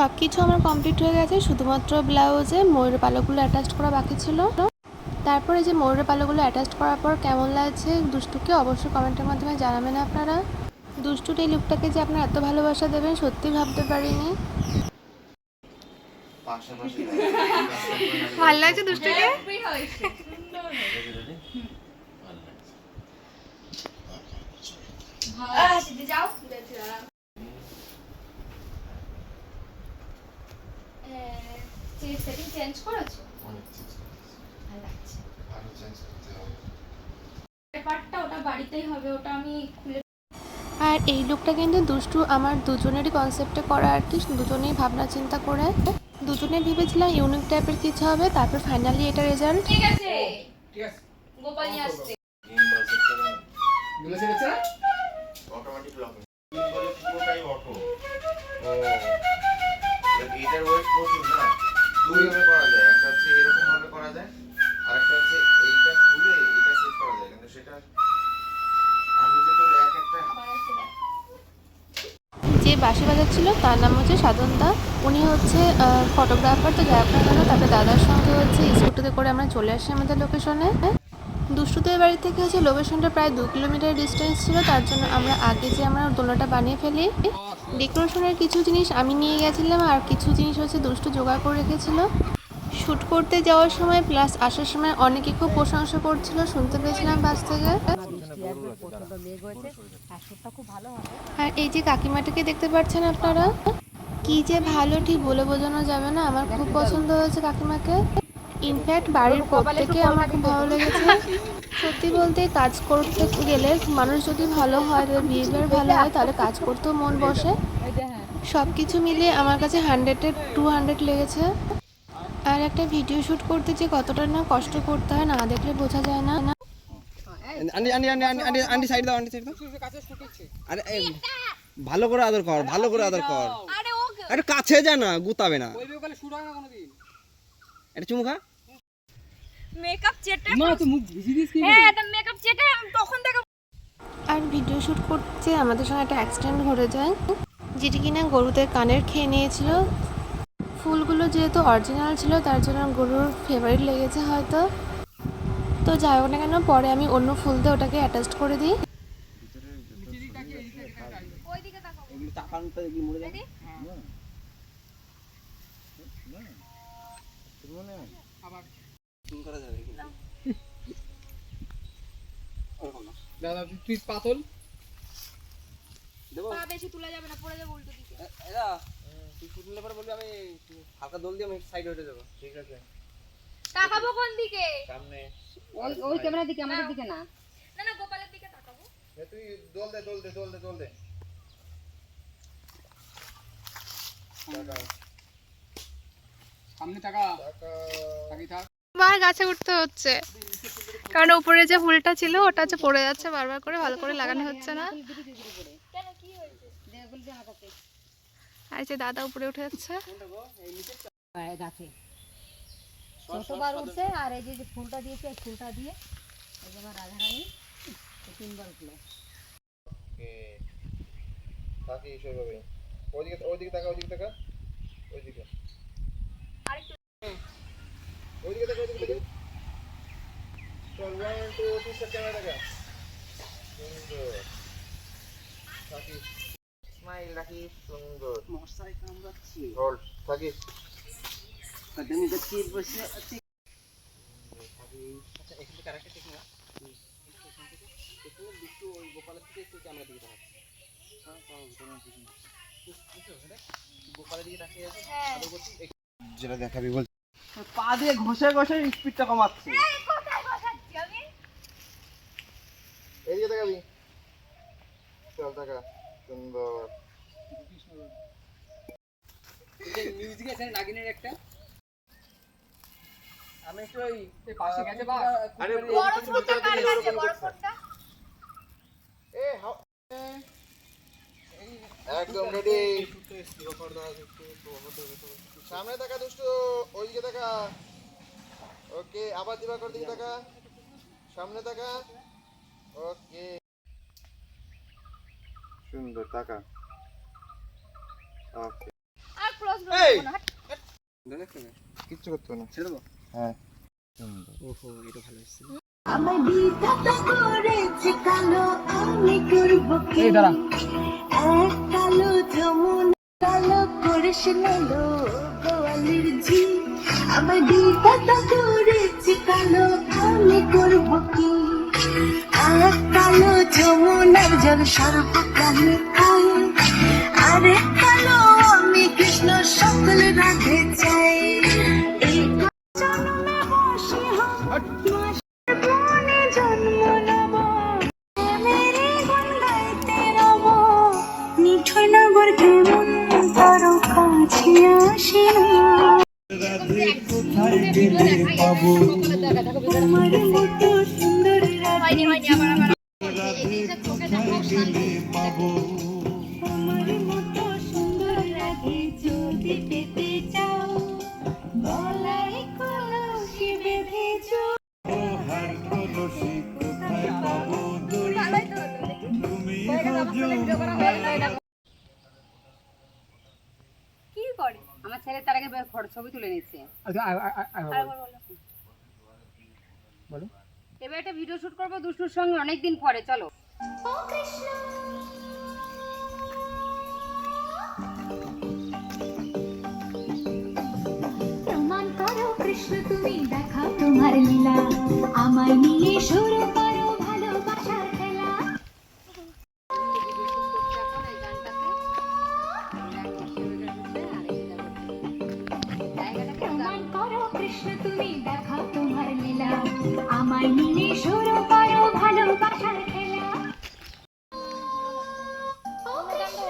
সব কিছু আমার কমপ্লিট হয়ে গেছে, শুধুমাত্র ব্লাউজে ময়ূরের পালকগুলো অ্যাটাচ করা বাকি ছিল। তারপরে যে ময়ূরের পালকগুলো অ্যাটাচ করার পর কেমন লাগছে দুষ্টুকে অবশ্যই কমেন্টের মাধ্যমে জানাবেন আপনারা। দুষ্টুর এই লুকটাকে যে আপনারা এত ভালোবাসা দেবেন সত্যি ভাবতে পারিনি। ভালো লাগছে দুষ্টুকে। চেঞ্জ করেছো? ভালো লাগছে। পার্টটা ওটা বাড়িতেই হবে, ওটা আমি খুলে। আর এই লুকটা কিন্তু দুষ্টু আমার দুজনেরই কনসেপ্টে করা আর কি, দুজনেই ভাবনা চিন্তা করে। দুজনে ভেবেছিলাম ইউনিক টাইপের কিছু হবে, তারপর ফাইনালি এটা রেজাল্ট। ঠিক আছে, ঠিক আছে। গোপাল নিয়ে আসছে। মিলে গেছে অটোমেটিক লকিং বলে পুরোটাই অটো। ও এটার ওয়েট প্রচুর না, দুই ভাবে করা যায়, একটা হচ্ছে এরকম ভাবে করা যায় আর একটা হচ্ছে এইটা খুলে এটা সেট করা যায়, কিন্তু সেটা আমি যে তোর এক একটা যে বাঁশি বাজাচ্ছিল তার নাম হচ্ছে সাধনদা, উনি হচ্ছে ফটোগ্রাফার। তো যাই আপনার কেন তারপরে দাদার সঙ্গে হচ্ছে স্কুটিতে করে আমরা চলে আসি আমাদের লোকেশনে। দুষ্টুদের বাড়ি থেকে হচ্ছে লোকেশনটা প্রায় 2 কিলোমিটার ডিস্টেন্স ছিল, তার জন্য আমরা আগে যে আমরা দোলনাটা বানিয়ে ফেলি। ডেকোরেশনের কিছু জিনিস আমি নিয়ে গেছিলাম আর কিছু জিনিস হচ্ছে দুষ্টু জোগাড় করে রেখেছিল। শ্যুট করতে যাওয়ার সময় প্লাস আসার সময় অনেকে খুব প্রশংসা করছিল, শুনতে পেয়েছিলাম বাস থেকে। আর এই যে কাকিমাটাকে দেখতে পাচ্ছেন আপনারা, কি যে ভালো ঠিক বলে বোঝানো যাবে না, আমার খুব পছন্দ হয়েছে কাকিমাকে। ইনফ্যাক্ট বাড়ির প্রত্যেকে আমার খুব ভালো লেগেছে। সত্যি বলতে কাজ করতে গেলে মানুষ যদি ভালো হয়, তাদের বিহেভিয়ার ভালো হয়, তাহলে কাজ করতেও মন বসে। সব কিছু মিলিয়ে আমার কাছে 100-এ 200 লেগেছে। আর একটা ভিডিও শ্যুট করতে যে কতটা না কষ্ট করতে হয়, না দেখলে বোঝা যায় না। আন্টি সাইড দাও, আন্টি সাইড দাও। আরে ভালো করে আদর কর, ভালো করে আদর কর। আরে কাছে যা না, গুতাবে না। ওই ওখানে শুট হয় না কোনোদিন। এটা চুমু খা। মেকআপ চেটে মা তো মুখ ভিজি দিস কি? হ্যাঁ, এটা মেকআপ চেটে তখন থেকে। আর ভিডিও শ্যুট করতে আমাদের সঙ্গে একটা অ্যাক্সিডেন্ট ঘটে যায়, যেটি কিনা গরুদের কানের খেয়ে নিয়েছিল। ফুলগুলো যেহেতু অরিজিনাল ছিল তার জন্য গরুর ফেভারিট লেগেছে হয়তো। তো যাই হোক না কেন, পরে আমি অন্য ফুল দিয়ে ওটাকে অ্যাটাচ করে দিই। ওইদিকে তাকাও। এগুলো তাকানোটা কি মরে যাবে? আবার ফোন করা যাবে কি? দাদা তুই পাতল দেবো। পা বেশি তুলা যাবে না, পড়ে যাবে উল্টো দিকে। এরা তুই ফুট নিলে পরে বলবি আমি হালকা দোল দিয়ে আমি সাইড হয়ে যাবো। ঠিক আছে। তাকাবো কোন দিকে? সামনে ওই ক্যামেরার দিকে, আমাদের দিকে না। না না, গোপালের দিকে তাকাবো। তুই দোল দে দোল দে দোল দে দোল দে। টাকা সামনে টাকা টাকা থাকি থাক। বার গাছে উঠতে হচ্ছে, কারণ উপরে যে ফুলটা ছিল ওটা হচ্ছে পড়ে যাচ্ছে বারবার করে, ভালো করে লাগানো হচ্ছে না। কেন কি হয়েছে? আর যে দাদা উপরে উঠে যাচ্ছে। গাছে ছোটবার উঠছে, আর এই যে ফুলটা দিয়েছে, এই ফুলটা দিয়ে এই যে আমার রাধারানী 3বার উঠলো। ওকে থাকি সেভাবে। ওইদিকে ওইদিকে তাকা, ওইদিকে তাকা, ওইদিকে আরেকটু ওইদিকে তাকা, ওইদিকে তাকা। চল 1 2 3 ক্যামেরা দেখা। সুন্দর থাকি, স্মাইল রাখি, সুন্দর মশাই কামড়াচ্ছি। হোল্ড থাকি তুমি দেখছি বসে আছি। আচ্ছা এখানে ক্যারেক্টার ঠিক না। এখানে দুটো ওই গোপালের দিকে একটু ক্যামেরা দিকে তাকাচ্ছি। গোপালের দিকে তাকিয়ে আছে, আদর করছি। যেটা দেখাবি বল। পা দিয়ে ঘষে ঘষে স্পিডটা কমাচ্ছে। কোথায় বসাচ্ছি আমি? এদিকে দেখাবি, চল টাকা, সুন্দর। মিউজিক আছে নাগিনের একটা। আমি একটু ওই পাশে গেছে বা আরে বড় ফোনটা কার কাছে? বড় ফোনটা এ একদম রেডি। সামনে দেখা দুষ্টু, ওইদিকে দেখা। ওকে আবার দিবাকর দিকে দেখা, সামনে দেখা। ওকে সুন্দর টাকা। ওকে আর ক্লোজ কিচ্ছু করতে হবে না, ছেড়ে দেবো। হ্যাঁ ওহো, এটা ভালো হচ্ছে। আমার বিধাতা করেছে কালো, আমি করবো কি? এই দাঁড়া, এক কালো যমুনা কালো করিস নেলো গোয়ালির ঝি। আমার বিধাতা করেছে কালো, আমি করবো কি? এক কালো যমুনার জল সর্বপ্রাণী খাই, আরে কালো আমি কৃষ্ণ সকল রাধে চাই। এই জন্মে বসে হোক বনে জন্ম নেব, মেরে গুণ গাইতে রব, নিঠুর নগর কেমন তার কাছে আসে না। আমার মতো সুন্দর রাধে, আমার মতো সুন্দর রাধে যদি পেতে চাও, গলায় কলসি বেঁধে যাও। কি করে? আমার ছেলে তার আগে ছবি তুলে নিচ্ছে। বলো। এবার একটা ভিডিও শুট করবো দুষ্টুর সঙ্গে অনেকদিন পরে, চলো। ও কৃষ্ণ প্রমাণ করো কৃষ্ণ তুমি দেখাও তোমার লীলা, আমায় নিয়ে শুরু করো ভালোবাসার খেলা। প্রমাণ করো কৃষ্ণ তুমি দেখাও তোমার লীলা, আমায় নিয়ে শুরু করো ভালোবাসার খেলা। ও কৃষ্ণ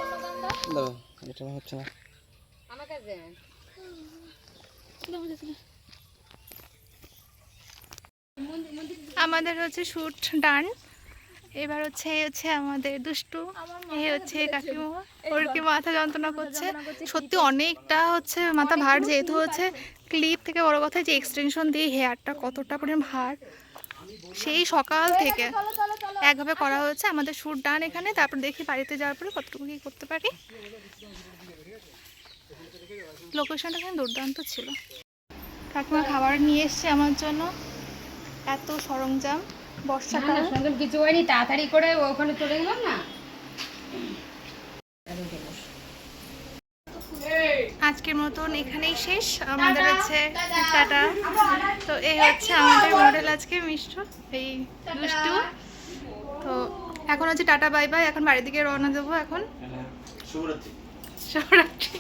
দাঁড়াও, এটা হচ্ছে না। আমার কাছে আমাদের হচ্ছে শ্যুট ডান। এবার হচ্ছে এই হচ্ছে আমাদের দুষ্টু, এই হচ্ছে কাকিমা, ওর কি মাথা যন্ত্রণা করছে। সত্যি অনেকটা হচ্ছে মাথা ভার, যেহেতু হচ্ছে ক্লিপ থেকে বড় কথা যে এক্সটেনশন দিয়ে হেয়ারটা কতটা পরিমাণ ভার, সেই সকাল থেকে একভাবে করা হচ্ছে। আমাদের শ্যুট ডান এখানে, তারপর দেখি বাড়িতে যাওয়ার পরে কতটুকু কী করতে পারি। লোকেশনটা এখানে দুর্দান্ত ছিল। কাকিমা খাবার নিয়ে এসছে আমার জন্য, এত সরঞ্জাম, বর্ষাকাল। সঙ্গে কিছু হয়নি, তাড়াতাড়ি করে ওখানে চলে গেলাম না। আজকের মতন এখানেই শেষ, আমাদের হচ্ছে টাটা। তো এই হচ্ছে আমাদের মডেল আজকে মিষ্টু, এই দুষ্টু। তো এখন হচ্ছে টাটা বাই বাই, এখন বাড়ির দিকে রওনা দেবো। এখন শুভরাত্রি। শুভরাত্রি।